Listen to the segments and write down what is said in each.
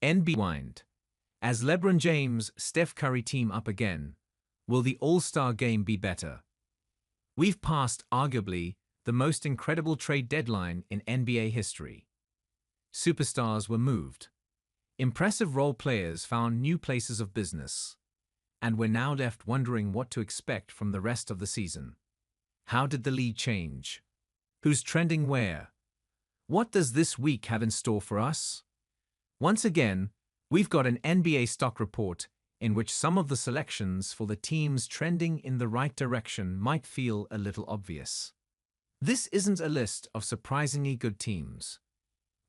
Rewind. As LeBron James, Steph Curry team up again, will the All-Star game be better? We've passed, arguably, the most incredible trade deadline in NBA history. Superstars were moved. Impressive role players found new places of business. And we're now left wondering what to expect from the rest of the season. How did the league change? Who's trending where? What does this week have in store for us? Once again, we've got an NBA stock report in which some of the selections for the teams trending in the right direction might feel a little obvious. This isn't a list of surprisingly good teams.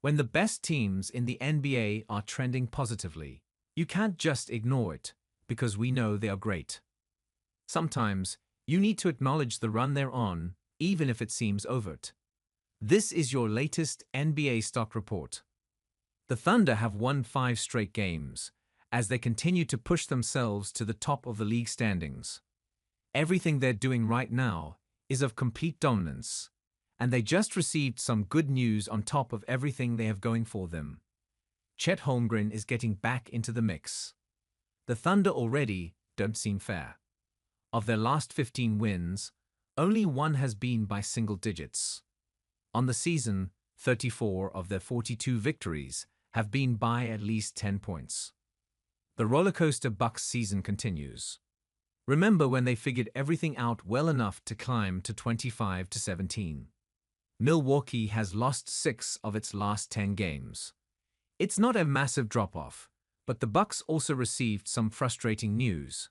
When the best teams in the NBA are trending positively, you can't just ignore it because we know they are great. Sometimes, you need to acknowledge the run they're on, even if it seems overt. This is your latest NBA stock report. The Thunder have won 5 straight games, as they continue to push themselves to the top of the league standings. Everything they're doing right now is of complete dominance, and they just received some good news on top of everything they have going for them. Chet Holmgren is getting back into the mix. The Thunder already don't seem fair. Of their last 15 wins, only one has been by single digits. On the season, 34 of their 42 victories have been by at least 10 points. The rollercoaster Bucks season continues. Remember when they figured everything out well enough to climb to 25-17. Milwaukee has lost 6 of its last 10 games. It's not a massive drop-off, but the Bucks also received some frustrating news.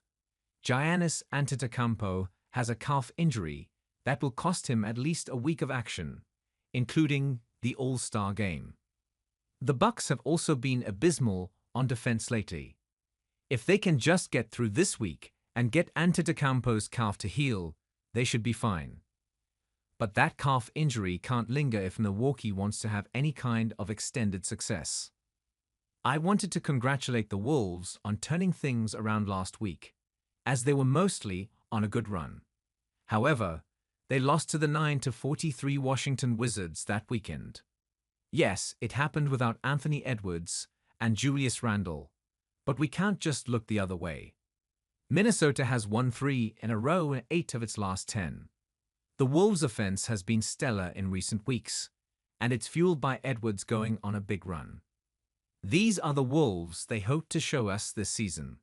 Giannis Antetokounmpo has a calf injury that will cost him at least a week of action, including the All-Star game. The Bucks have also been abysmal on defense lately. If they can just get through this week and get Antetokounmpo's calf to heal, they should be fine. But that calf injury can't linger if Milwaukee wants to have any kind of extended success. I wanted to congratulate the Wolves on turning things around last week, as they were mostly on a good run. However, they lost to the 9-43 Washington Wizards that weekend. Yes, it happened without Anthony Edwards and Julius Randle, but we can't just look the other way. Minnesota has won 3 in a row in 8 of its last 10. The Wolves' offense has been stellar in recent weeks, and it's fueled by Edwards going on a big run. These are the Wolves they hope to show us this season.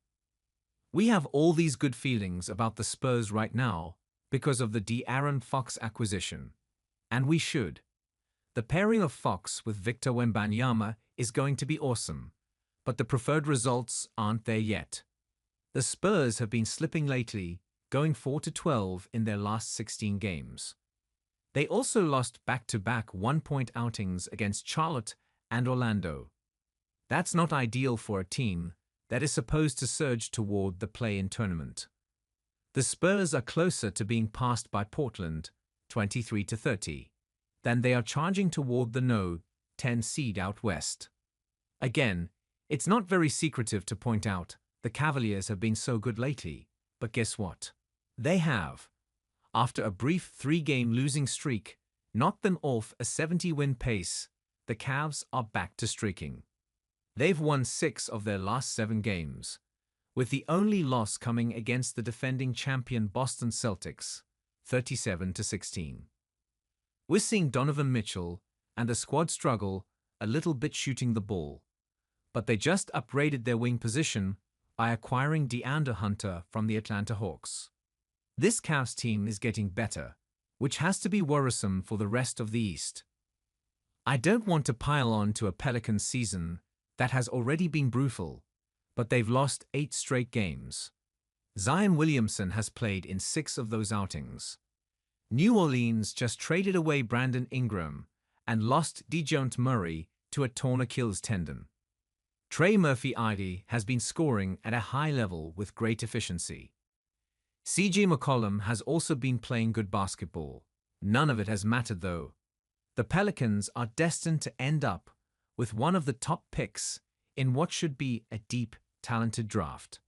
We have all these good feelings about the Spurs right now because of the De'Aaron Fox acquisition, and we should. The pairing of Fox with Victor Wembanyama is going to be awesome, but the preferred results aren't there yet. The Spurs have been slipping lately, going 4-12 in their last 16 games. They also lost back-to-back one-point outings against Charlotte and Orlando. That's not ideal for a team that is supposed to surge toward the play-in tournament. The Spurs are closer to being passed by Portland, 23-30, than they are charging toward the no 10 seed out west. Again, it's not very secretive to point out the Cavaliers have been so good lately, but guess what? They have, after a brief 3-game losing streak, knocked them off a 70-win pace. The Cavs are back to streaking. They've won 6 of their last 7 games, with the only loss coming against the defending champion Boston Celtics, 37-16. We're seeing Donovan Mitchell and the squad struggle a little bit shooting the ball, but they just upgraded their wing position by acquiring DeAndre Hunter from the Atlanta Hawks. This Cavs team is getting better, which has to be worrisome for the rest of the East. I don't want to pile on to a Pelicans season that has already been brutal, but they've lost 8 straight games. Zion Williamson has played in 6 of those outings. New Orleans just traded away Brandon Ingram and lost DeJounte Murray to a torn Achilles tendon. Trey Murphy-Ide has been scoring at a high level with great efficiency. CJ McCollum has also been playing good basketball. None of it has mattered though. The Pelicans are destined to end up with one of the top picks in what should be a deep, talented draft.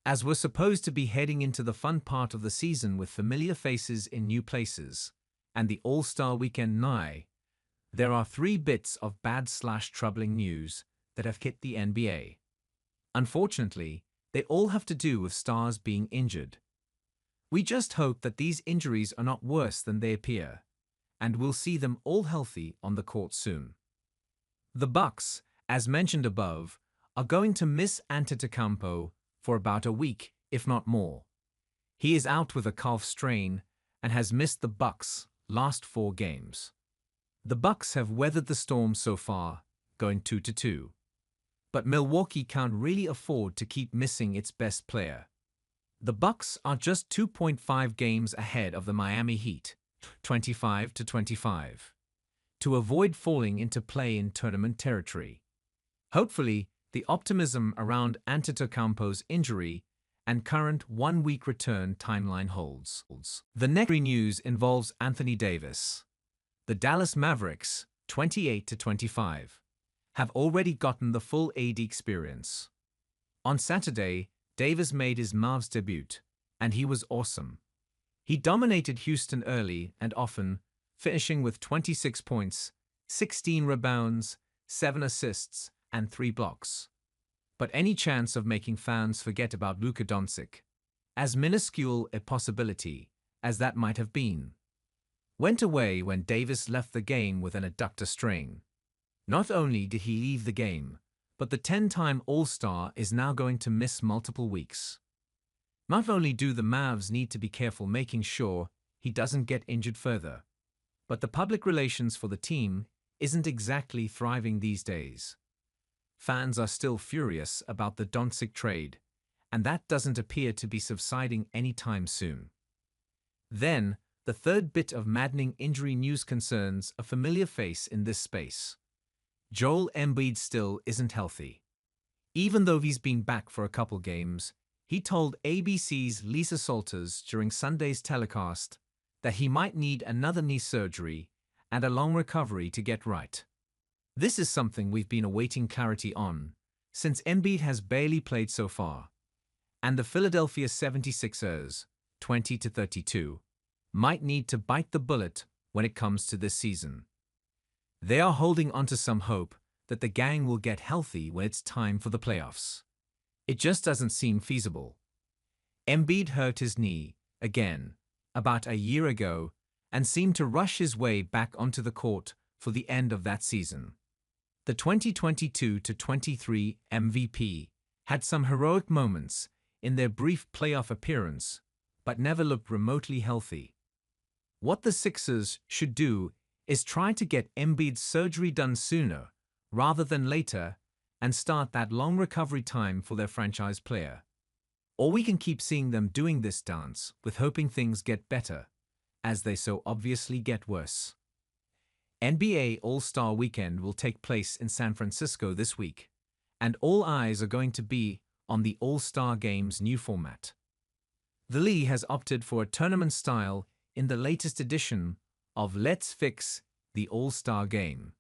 As we're supposed to be heading into the fun part of the season with familiar faces in new places, and the All-Star weekend nigh, there are 3 bits of bad/troubling news that have hit the NBA. Unfortunately, they all have to do with stars being injured. We just hope that these injuries are not worse than they appear, and we'll see them all healthy on the court soon. The Bucks, as mentioned above, are going to miss Antetokounmpo for about a week, if not more. He is out with a calf strain and has missed the Bucks' last 4 games. The Bucks have weathered the storm so far, going 2-2. But Milwaukee can't really afford to keep missing its best player. The Bucks are just 2.5 games ahead of the Miami Heat, 25-25, to avoid falling into play-in tournament territory. Hopefully, the optimism around Antetokounmpo's injury and current one-week return timeline holds. The next news involves Anthony Davis. The Dallas Mavericks, 28-25, have already gotten the full AD experience. On Saturday, Davis made his Mavs debut, and he was awesome. He dominated Houston early and often, finishing with 26 points, 16 rebounds, 7 assists, and 3 blocks. But any chance of making fans forget about Luka Doncic, as minuscule a possibility as that might have been, went away when Davis left the game with an adductor strain. Not only did he leave the game, but the 10-time All-Star is now going to miss multiple weeks. Not only do the Mavs need to be careful making sure he doesn't get injured further, but the public relations for the team isn't exactly thriving these days. Fans are still furious about the Doncic trade, and that doesn't appear to be subsiding anytime soon. Then, the third bit of maddening injury news concerns a familiar face in this space. Joel Embiid still isn't healthy. Even though he's been back for a couple games, he told ABC's Lisa Salters during Sunday's telecast that he might need another knee surgery and a long recovery to get right. This is something we've been awaiting clarity on, since Embiid has barely played so far, and the Philadelphia 76ers, 20-32, might need to bite the bullet when it comes to this season. They are holding onto some hope that the gang will get healthy when it's time for the playoffs. It just doesn't seem feasible. Embiid hurt his knee, again, about a year ago, and seemed to rush his way back onto the court for the end of that season. The 2022-23 MVP had some heroic moments in their brief playoff appearance, but never looked remotely healthy. What the Sixers should do is try to get Embiid's surgery done sooner rather than later and start that long recovery time for their franchise player. Or we can keep seeing them doing this dance with hoping things get better, as they so obviously get worse. NBA All-Star Weekend will take place in San Francisco this week, and all eyes are going to be on the All-Star Game's new format. The league has opted for a tournament style in the latest edition of Let's Fix the All-Star Game.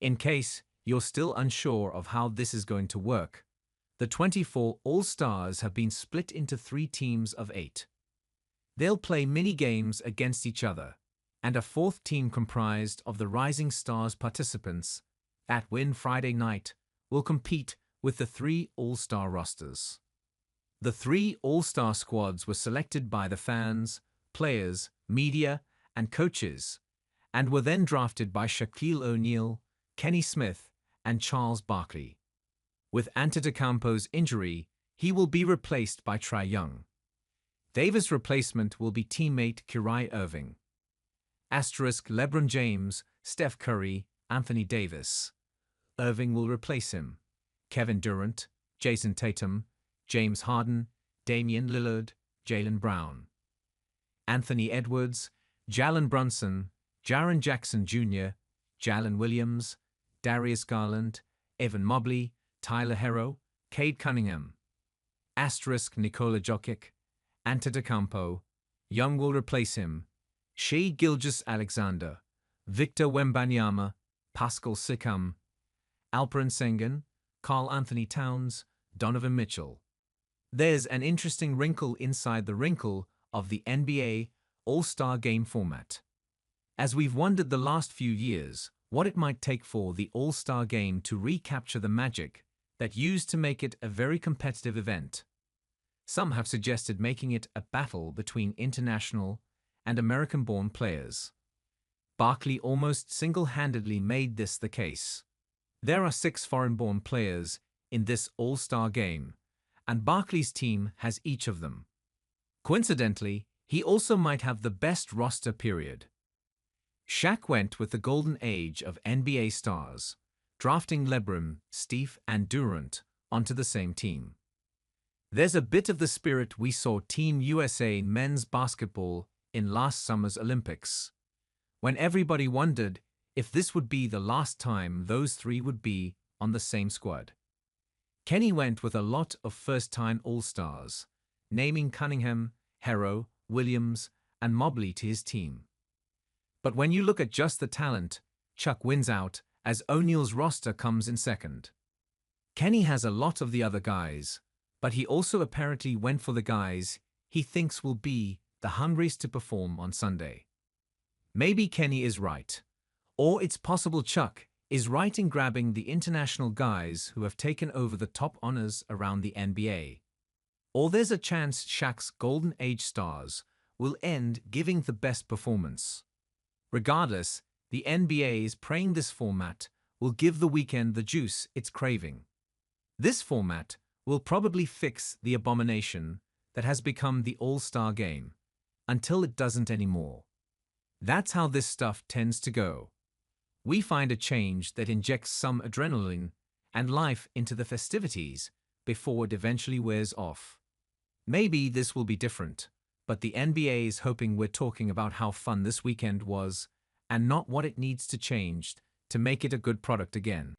In case you're still unsure of how this is going to work, the 24 All-Stars have been split into 3 teams of 8. They'll play mini-games against each other, and a 4th team comprised of the Rising Stars participants that win Friday night will compete with the 3 All-Star rosters. The 3 All-Star squads were selected by the fans, players, media, and coaches, and were then drafted by Shaquille O'Neal, Kenny Smith, and Charles Barkley. With Antetokounmpo's injury, he will be replaced by Trae Young. Davis' replacement will be teammate Kyrie Irving. LeBron James, Steph Curry, Anthony Davis. Irving will replace him. Kevin Durant, Jason Tatum, James Harden, Damian Lillard, Jaylen Brown. Anthony Edwards, Jalen Brunson, Jaren Jackson Jr., Jalen Williams, Darius Garland, Evan Mobley, Tyler Herro, Cade Cunningham. Nikola Jokic, Antetokounmpo. Young will replace him. Shai Gilgeous-Alexander, Victor Wembanyama, Pascal Siakam, Alperen Sengun, Karl Anthony Towns, Donovan Mitchell. There's an interesting wrinkle inside the wrinkle of the NBA All-Star Game format. As we've wondered the last few years, what it might take for the All-Star Game to recapture the magic that used to make it a very competitive event. Some have suggested making it a battle between international and American-born players. Barkley almost single-handedly made this the case. There are 6 foreign-born players in this All-Star Game, and Barkley's team has each of them. Coincidentally, he also might have the best roster period. Shaq went with the golden age of NBA stars, drafting LeBron, Steph, and Durant onto the same team. There's a bit of the spirit we saw Team USA men's basketball in last summer's Olympics, when everybody wondered if this would be the last time those 3 would be on the same squad. Kenny went with a lot of first-time All-Stars, naming Cunningham, Herro, Williams, and Mobley to his team. But when you look at just the talent, Chuck wins out as O'Neal's roster comes in second. Kenny has a lot of the other guys, but he also apparently went for the guys he thinks will be the hungriest to perform on Sunday. Maybe Kenny is right, or it's possible Chuck is right in grabbing the international guys who have taken over the top honors around the NBA. Or there's a chance Shaq's Golden Age stars will end giving the best performance. Regardless, the NBA is praying this format will give the weekend the juice it's craving. This format will probably fix the abomination that has become the All-Star Game, until it doesn't anymore. That's how this stuff tends to go. We find a change that injects some adrenaline and life into the festivities before it eventually wears off. Maybe this will be different, but the NBA is hoping we're talking about how fun this weekend was and not what it needs to change to make it a good product again.